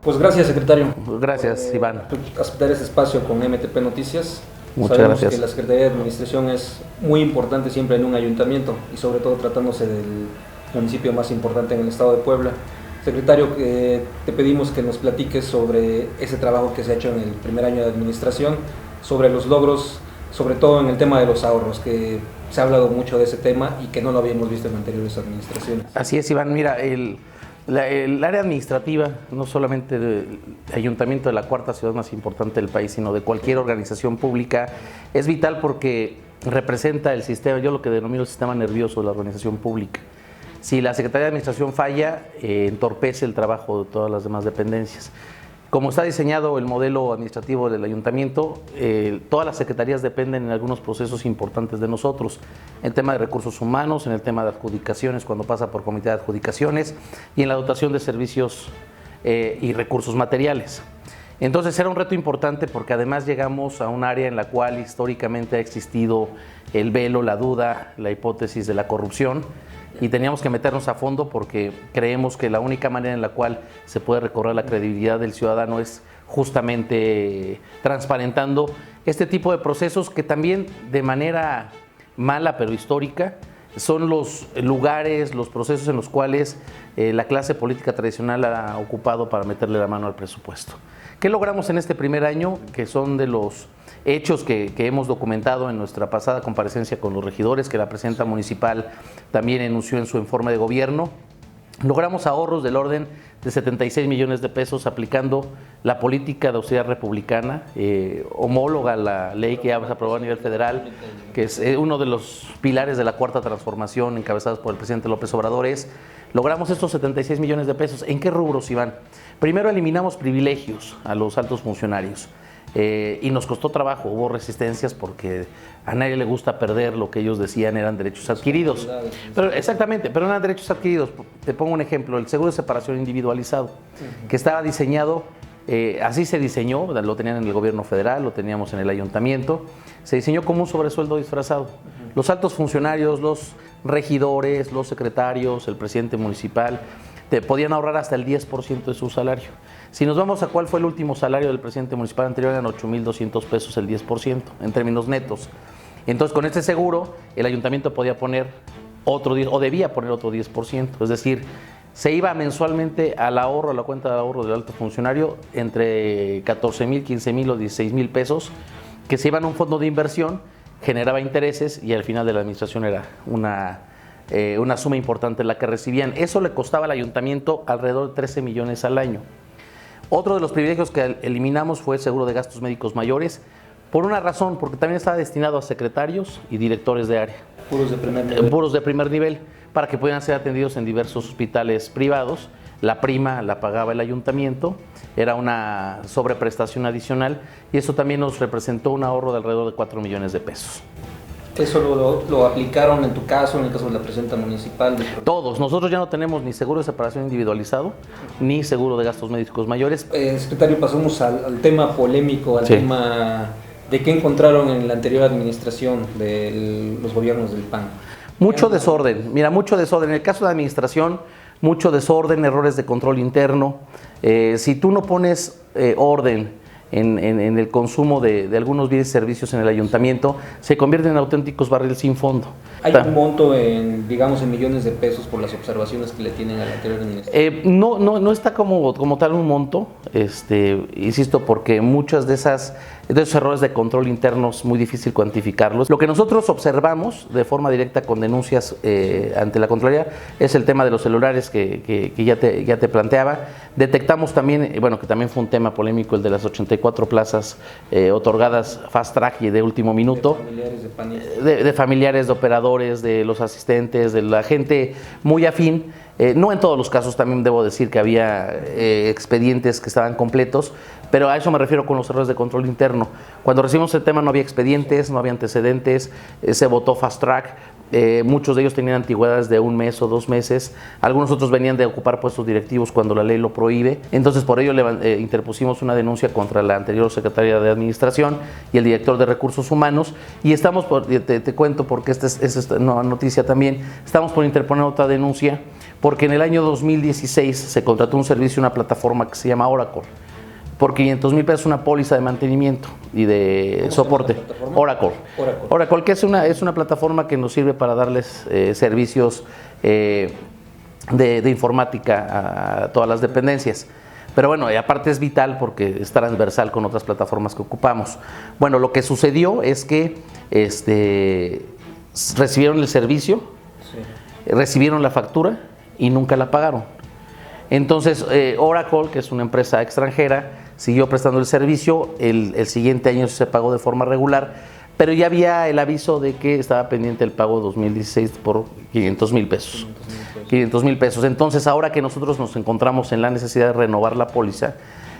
Pues gracias, secretario. Gracias, Iván. Aceptar este espacio con MTP Noticias. Muchas Sabemos gracias. que la Secretaría de Administración es muy importante siempre en un ayuntamiento y sobre todo tratándose del municipio más importante en el estado de Puebla. Secretario, te pedimos que nos platiques sobre ese trabajo que se ha hecho en el primer año de administración, sobre los logros, sobre todo en el tema de los ahorros, que se ha hablado mucho de ese tema y que no lo habíamos visto en anteriores administraciones. Así es, Iván. Mira, el área administrativa, no solamente del ayuntamiento de la cuarta ciudad más importante del país, sino de cualquier organización pública, es vital porque representa el sistema, yo lo que denomino el sistema nervioso de la organización pública. Si la Secretaría de Administración falla, entorpece el trabajo de todas las demás dependencias. Como está diseñado el modelo administrativo del ayuntamiento, todas las secretarías dependen en algunos procesos importantes de nosotros, en el tema de recursos humanos, en el tema de adjudicaciones cuando pasa por comité de adjudicaciones y en la dotación de servicios y recursos materiales. Entonces era un reto importante porque además llegamos a un área en la cual históricamente ha existido el velo, la duda, la hipótesis de la corrupción, y teníamos que meternos a fondo porque creemos que la única manera en la cual se puede recobrar la credibilidad del ciudadano es justamente transparentando este tipo de procesos que también de manera mala pero histórica son los lugares, los procesos en los cuales la clase política tradicional ha ocupado para meterle la mano al presupuesto. ¿Qué logramos en este primer año? Que son de los hechos que hemos documentado en nuestra pasada comparecencia con los regidores, que la presidenta municipal también enunció en su informe de gobierno. Logramos ahorros del orden de 76 millones de pesos aplicando la política de austeridad republicana, homóloga a la ley que ya se aprobó a nivel federal, que es uno de los pilares de la cuarta transformación encabezados por el presidente López Obrador. Logramos estos 76 millones de pesos. ¿En qué rubros, Iván? Primero eliminamos privilegios a los altos funcionarios. Y nos costó trabajo, hubo resistencias porque a nadie le gusta perder lo que ellos decían eran derechos adquiridos. Pero, exactamente, pero no eran derechos adquiridos. Te pongo un ejemplo, el seguro de separación individualizado, que estaba diseñado, así se diseñó, lo tenían en el gobierno federal, lo teníamos en el ayuntamiento, se diseñó como un sobresueldo disfrazado. Los altos funcionarios, los regidores, los secretarios, el presidente municipal, te podían ahorrar hasta el 10% de su salario. Si nos vamos a cuál fue el último salario del presidente municipal anterior, eran 8,200 pesos el 10%, en términos netos. Entonces, con este seguro, el ayuntamiento podía poner otro 10%, o debía poner otro 10%. Es decir, se iba mensualmente al ahorro, a la cuenta de ahorro del alto funcionario, entre 14,000, 15,000 o 16,000 pesos, que se iban a un fondo de inversión, generaba intereses y al final de la administración era una suma importante la que recibían. Eso le costaba al ayuntamiento alrededor de 13 millones al año. Otro de los privilegios que eliminamos fue el seguro de gastos médicos mayores, por una razón, porque también estaba destinado a secretarios y directores de área. Puros de primer nivel. Puros de primer nivel, para que pudieran ser atendidos en diversos hospitales privados. La prima la pagaba el ayuntamiento, era una sobreprestación adicional y eso también nos representó un ahorro de alrededor de 4 millones de pesos. ¿Eso lo aplicaron en tu caso, en el caso de la presidenta municipal? Todos. Nosotros ya no tenemos ni seguro de separación individualizado, ni seguro de gastos médicos mayores. Secretario, pasamos al tema polémico, al tema de qué encontraron en la anterior administración de los gobiernos del PAN. Mucho desorden. Mira, mucho desorden. En el caso de la administración, mucho desorden, errores de control interno. Si tú no pones orden en el consumo de algunos bienes y servicios en el ayuntamiento, se convierten en auténticos barriles sin fondo. ¿Hay un monto en millones de pesos por las observaciones que le tienen a la anterior administración? No está como tal un monto, insisto, porque muchas de esos errores de control interno es muy difícil cuantificarlos. Lo que nosotros observamos de forma directa con denuncias ante la Contraloría es el tema de los celulares que ya te planteaba. Detectamos también, que también fue un tema polémico, el de las 84 plazas otorgadas fast track y de último minuto. De familiares de operadores, de los asistentes, de la gente muy afín. No en todos los casos, también debo decir que había expedientes que estaban completos, pero a eso me refiero con los errores de control interno. Cuando recibimos el tema no había expedientes, no había antecedentes, se votó fast track, muchos de ellos tenían antigüedades de 1 mes o 2 meses, algunos otros venían de ocupar puestos directivos cuando la ley lo prohíbe. Entonces por ello interpusimos una denuncia contra la anterior secretaria de Administración y el director de Recursos Humanos, y estamos te cuento porque esta es una noticia también, estamos por interponer otra denuncia porque en el año 2016 se contrató un servicio, una plataforma que se llama Oracle, por 500 mil pesos una póliza de mantenimiento y de soporte. Oracle, que es una plataforma que nos sirve para darles servicios de informática a todas las dependencias. Pero bueno, y aparte es vital porque es transversal con otras plataformas que ocupamos. Bueno, lo que sucedió es que recibieron el servicio, recibieron la factura y nunca la pagaron. Entonces, Oracle, que es una empresa extranjera, siguió prestando el servicio. El siguiente año se pagó de forma regular, pero ya había el aviso de que estaba pendiente el pago 2016 por 500 mil pesos. 500 mil pesos. Entonces, ahora que nosotros nos encontramos en la necesidad de renovar la póliza,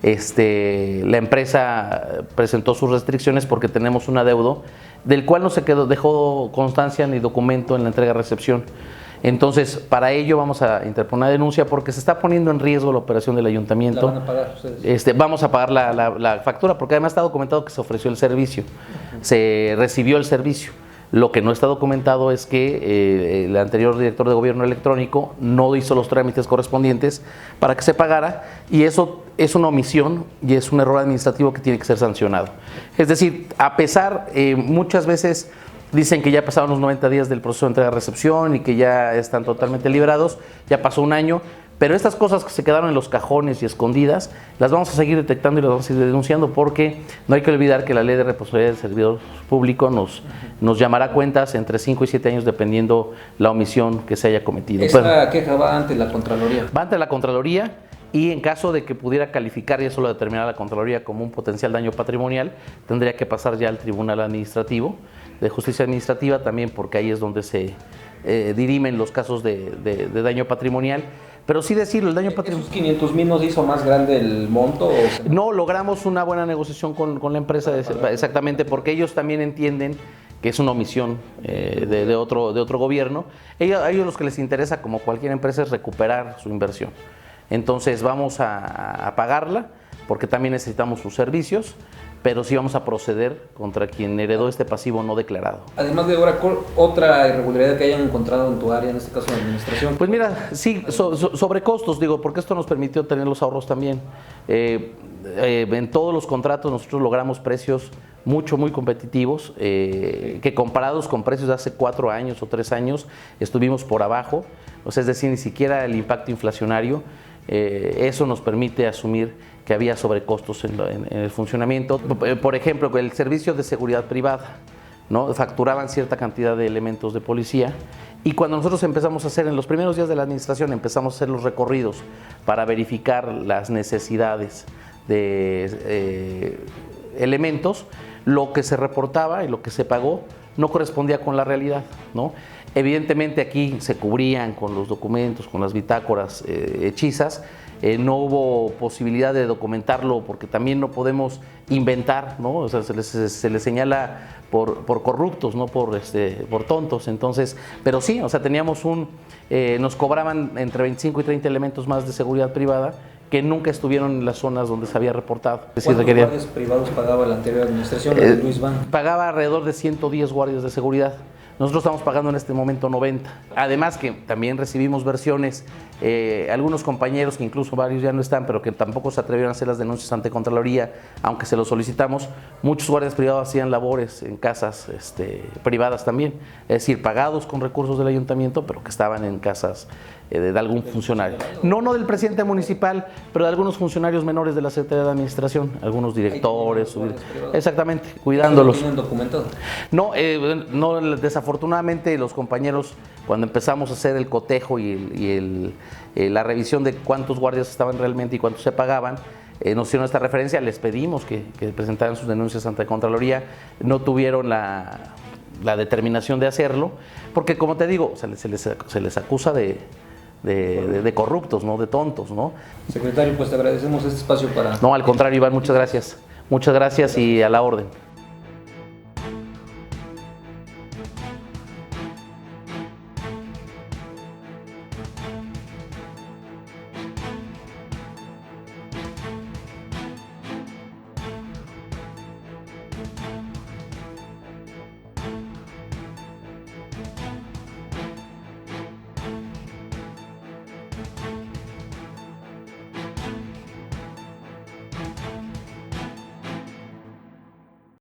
la empresa presentó sus restricciones porque tenemos un adeudo del cual no se dejó constancia ni documento en la entrega-recepción. Entonces, para ello vamos a interponer una denuncia porque se está poniendo en riesgo la operación del ayuntamiento. ¿La van a pagar ustedes? Vamos a pagar la factura porque además está documentado que se ofreció el servicio, se recibió el servicio. Lo que no está documentado es que el anterior director de gobierno electrónico no hizo los trámites correspondientes para que se pagara, y eso es una omisión y es un error administrativo que tiene que ser sancionado. Es decir, a pesar, muchas veces dicen que ya pasaron los 90 días del proceso de entrega-recepción y que ya están totalmente liberados, ya pasó un año, pero estas cosas que se quedaron en los cajones y escondidas, las vamos a seguir detectando y las vamos a seguir denunciando, porque no hay que olvidar que la ley de responsabilidad del servidor público nos llamará cuentas entre 5 y 7 años dependiendo la omisión que se haya cometido. ¿Esta queja va ante la Contraloría? Va ante la Contraloría, y en caso de que pudiera calificar, y eso lo determinará la Contraloría, como un potencial daño patrimonial, tendría que pasar ya al Tribunal Administrativo de Justicia Administrativa también, porque ahí es donde se dirimen los casos de daño patrimonial. Pero sí decirlo, el daño patrimonial... ¿Esos 500 mil nos hizo más grande el monto? No, logramos una buena negociación con la empresa, exactamente, porque ellos también entienden que es una omisión de otro gobierno. A ellos los que les interesa, como cualquier empresa, es recuperar su inversión. Entonces vamos a pagarla, porque también necesitamos sus servicios, pero sí vamos a proceder contra quien heredó este pasivo no declarado. Además de Oracle, ¿otra irregularidad que hayan encontrado en tu área, en este caso de administración? Pues mira, sí, sobre costos, digo, porque esto nos permitió tener los ahorros también. En todos los contratos nosotros logramos precios muy competitivos, que comparados con precios de hace 4 años o 3 años, estuvimos por abajo, o sea, es decir, ni siquiera el impacto inflacionario. Eso nos permite asumir que había sobrecostos en el funcionamiento. Por ejemplo, el servicio de seguridad privada, ¿no? Facturaban cierta cantidad de elementos de policía, y cuando nosotros empezamos a hacer, en los primeros días de la administración, empezamos a hacer los recorridos para verificar las necesidades de elementos, lo que se reportaba y lo que se pagó no correspondía con la realidad, ¿no? Evidentemente aquí se cubrían con los documentos, con las bitácoras hechizas. No hubo posibilidad de documentarlo porque también no podemos inventar, ¿no? O sea, se les señala por corruptos, no por tontos. Entonces, pero sí, o sea, teníamos nos cobraban entre 25 y 30 elementos más de seguridad privada que nunca estuvieron en las zonas donde se había reportado. ¿Cuántos guardias privados pagaba la anterior administración, la de Luis Van? Pagaba alrededor de 110 guardias de seguridad. Nosotros estamos pagando en este momento 90. Además que también recibimos versiones, algunos compañeros que incluso varios ya no están, pero que tampoco se atrevieron a hacer las denuncias ante Contraloría, aunque se lo solicitamos. Muchos guardias privados hacían labores en casas privadas también, es decir, pagados con recursos del ayuntamiento, pero que estaban en casas de algún funcionario. No del presidente municipal, pero de algunos funcionarios menores de la Secretaría de Administración, algunos directores, exactamente, cuidándolos. ¿No tienen documentado? No, desafortunadamente los compañeros, cuando empezamos a hacer el cotejo y la revisión de cuántos guardias estaban realmente y cuántos se pagaban, nos hicieron esta referencia, les pedimos que presentaran sus denuncias ante Contraloría, no tuvieron la determinación de hacerlo, porque como te digo, se les acusa de corruptos, ¿no? De tontos, ¿no? Secretario, pues te agradecemos este espacio para... No, al contrario, Iván, muchas gracias. Muchas gracias y a la orden. México.